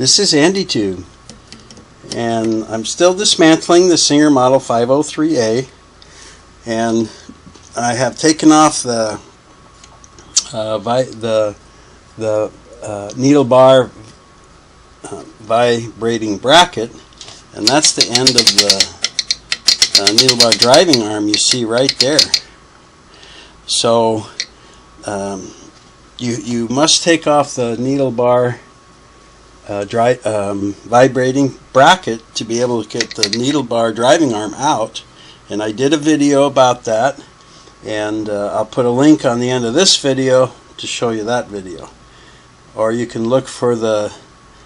This is AndyTube, and I'm still dismantling the Singer Model 503A, and I have taken off the Needle Bar Vibrating Bracket, and that's the end of the Needle Bar driving arm you see right there. So you must take off the Needle Bar vibrating bracket to be able to get the needle bar driving arm out, and I did a video about that, and I'll put a link on the end of this video to show you that video, or you can look for the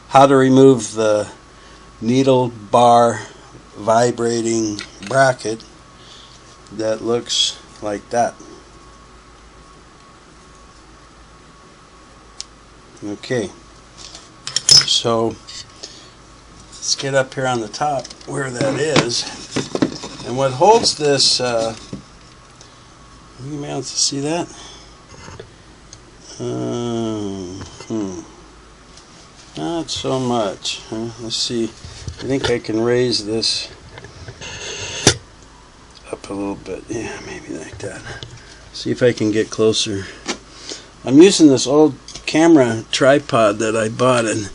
how to remove the needle bar vibrating bracket that looks like that. Okay, so let's get up here on the top where that is, and what holds this, you may be able to see that. Not so much. Let's see. I think I can raise this up a little bit. Yeah, maybe like that. See if I can get closer. I'm using this old camera tripod that I bought in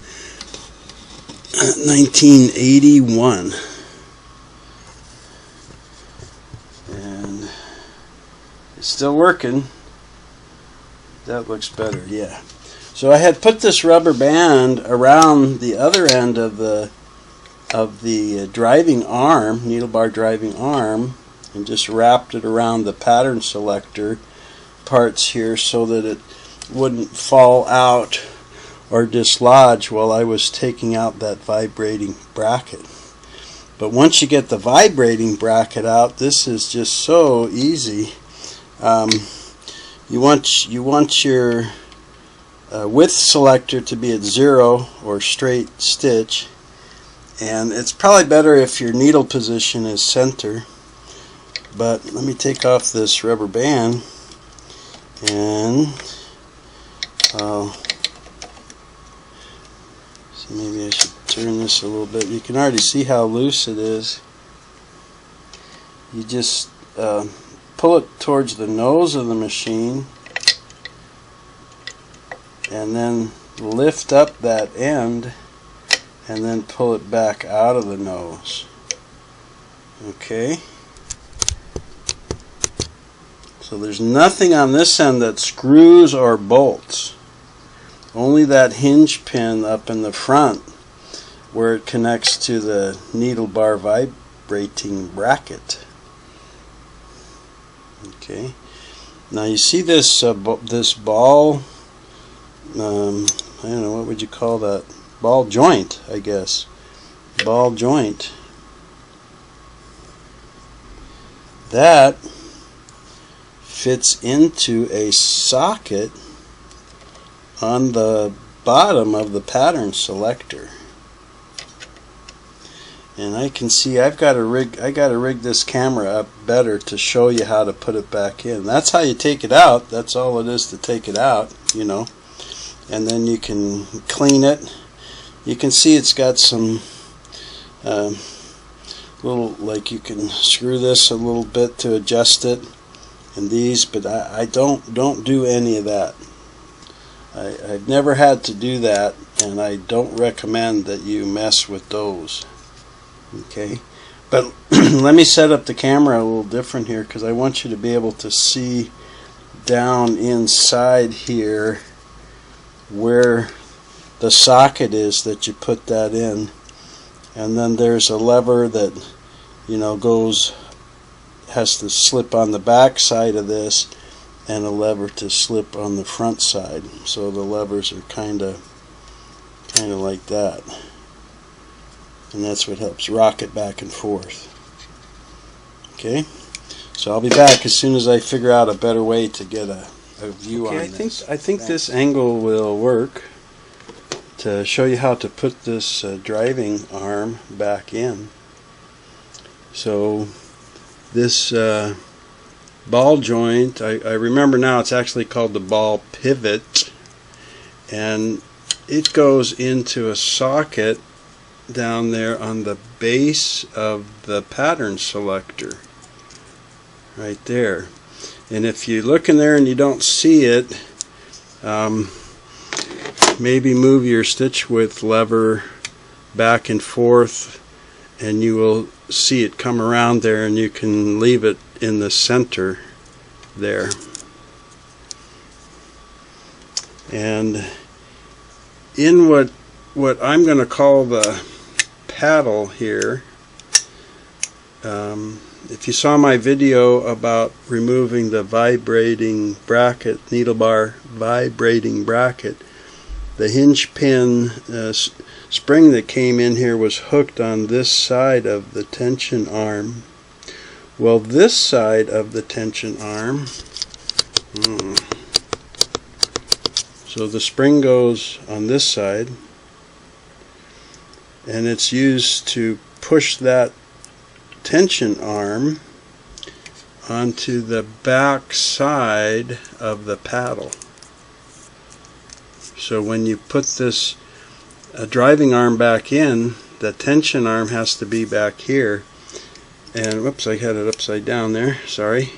1981, and it's still working. That looks better, yeah. So I had put this rubber band around the other end of the driving arm, needle bar driving arm, and just wrapped it around the pattern selector parts here so that it wouldn't fall out or dislodge while I was taking out that vibrating bracket. But once you get the vibrating bracket out, this is just so easy. You want your width selector to be at 0 or straight stitch, and it's probably better if your needle position is center. But let me take off this rubber band, and so maybe I should turn this a little bit. You can already see how loose it is. You just pull it towards the nose of the machine and then lift up that end and then pull it back out of the nose. Okay, so there's nothing on this end that screws or bolts, only that hinge pin up in the front where it connects to the needle bar vibrating bracket. Okay, now you see this this ball, I don't know, what would you call that? Ball joint, I guess. Ball joint. That fits into a socket on the bottom of the pattern selector. And I can see I got to rig this camera up better to show you how to put it back in. That's how you take it out. That's all it is to take it out, you know. And then you can clean it. You can see it's got some little, like you can screw this a little bit to adjust it, and these, but I don't do any of that. I've never had to do that, and I don't recommend that you mess with those. Okay, but let me set up the camera a little different here, because I want you to be able to see down inside here where the socket is that you put that in, and then there's a lever that, you know, has to slip on the back side of this, and a lever to slip on the front side. So the levers are kind of like that, and that's what helps rock it back and forth. Okay, so I'll be back as soon as I figure out a better way to get a view on this. I think this angle will work to show you how to put this driving arm back in. So this ball joint, I remember now it's actually called the ball pivot, and it goes into a socket down there on the base of the pattern selector right there. And if you look in there and you don't see it, maybe move your stitch width lever back and forth and you will see it come around there, and you can leave it in the center there. And in what I'm going to call the paddle here, if you saw my video about removing the vibrating bracket, needle bar vibrating bracket, the hinge pin spring that came in here was hooked on this side of the tension arm. Well, this side of the tension arm, so the spring goes on this side, and it's used to push that tension arm onto the back side of the paddle. So when you put this driving arm back in, the tension arm has to be back here. And whoops, I had it upside down there, sorry.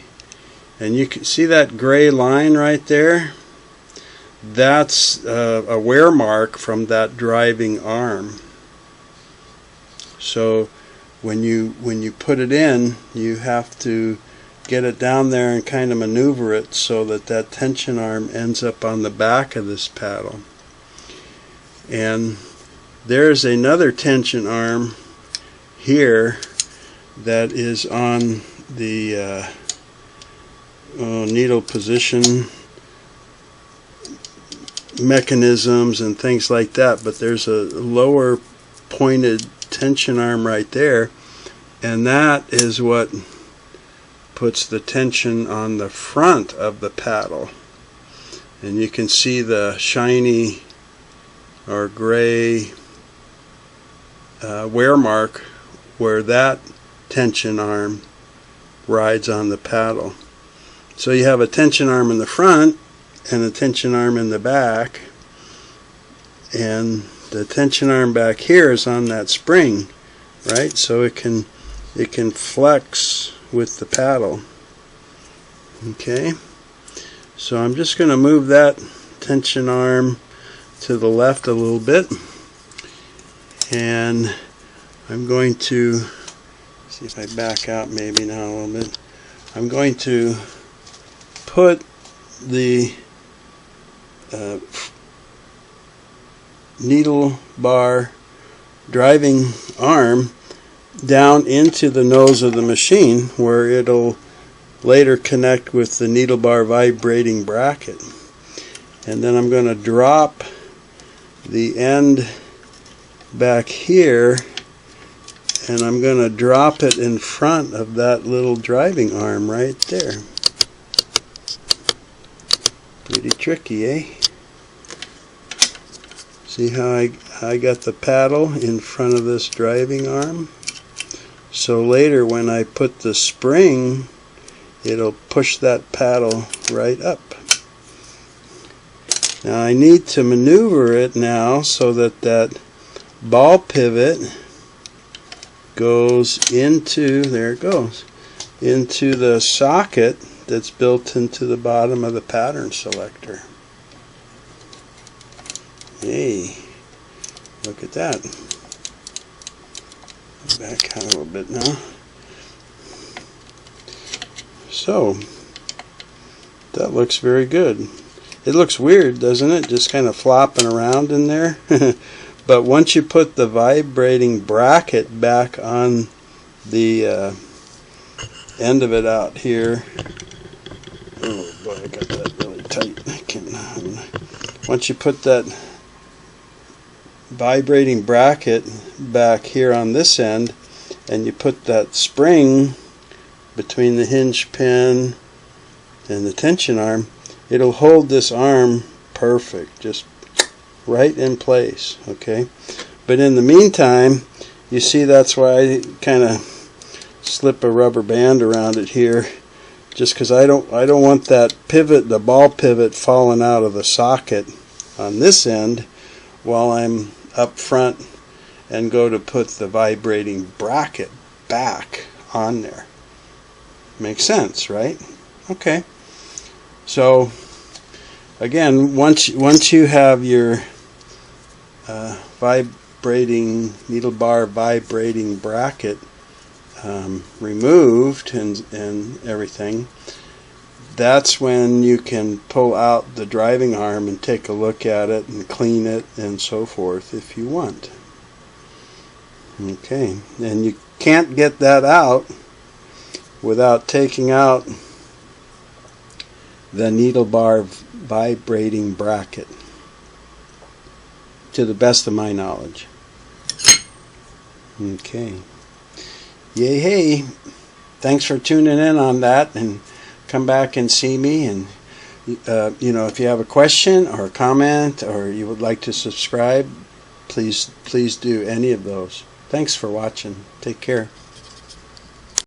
And you can see that gray line right there? That's a wear mark from that driving arm. So when you put it in, you have to get it down there and kind of maneuver it so that that tension arm ends up on the back of this paddle. And there's another tension arm here that is on the needle position mechanisms and things like that, but there's a lower pointed tension arm right there, and that is what puts the tension on the front of the paddle. And you can see the shiny or gray wear mark where that tension arm rides on the paddle. So you have a tension arm in the front and a tension arm in the back, and the tension arm back here is on that spring, right? So it can flex with the paddle. Okay, so I'm just going to move that tension arm to the left a little bit, and I'm going to see if I back out maybe now a little bit. I'm going to put the needle bar driving arm down into the nose of the machine, where it'll later connect with the needle bar vibrating bracket. And then I'm going to drop the end back here, and I'm going to drop it in front of that little driving arm right there. Pretty tricky, eh? See how I got the paddle in front of this driving arm? So later when I put the spring, it'll push that paddle right up. Now I need to maneuver it now so that that ball pivot goes into, there it goes, into the socket that's built into the bottom of the pattern selector. Hey, look at that. Back out a little bit now. So that looks very good. It looks weird, doesn't it? Just kind of flopping around in there. But once you put the vibrating bracket back on the end of it out here, oh boy, I got that really tight. I can't. Once you put that vibrating bracket back here on this end, and you put that spring between the hinge pin and the tension arm, it'll hold this arm perfect, just right in place. Okay, but in the meantime, you see, that's why I kind of slip a rubber band around it here, just because I don't want that pivot, the ball pivot, falling out of the socket on this end, while I'm up front and go to put the vibrating bracket back on there. Makes sense, right? Okay. So again, once you have your vibrating needle bar vibrating bracket removed and everything, that's when you can pull out the driving arm and take a look at it and clean it and so forth if you want. Okay, and you can't get that out without taking out the needle bar vibrating bracket, to the best of my knowledge. Okay. Yay, hey. Thanks for tuning in on that, and come back and see me. And if you have a question or a comment, or you would like to subscribe, please do any of those. Thanks for watching. Take care.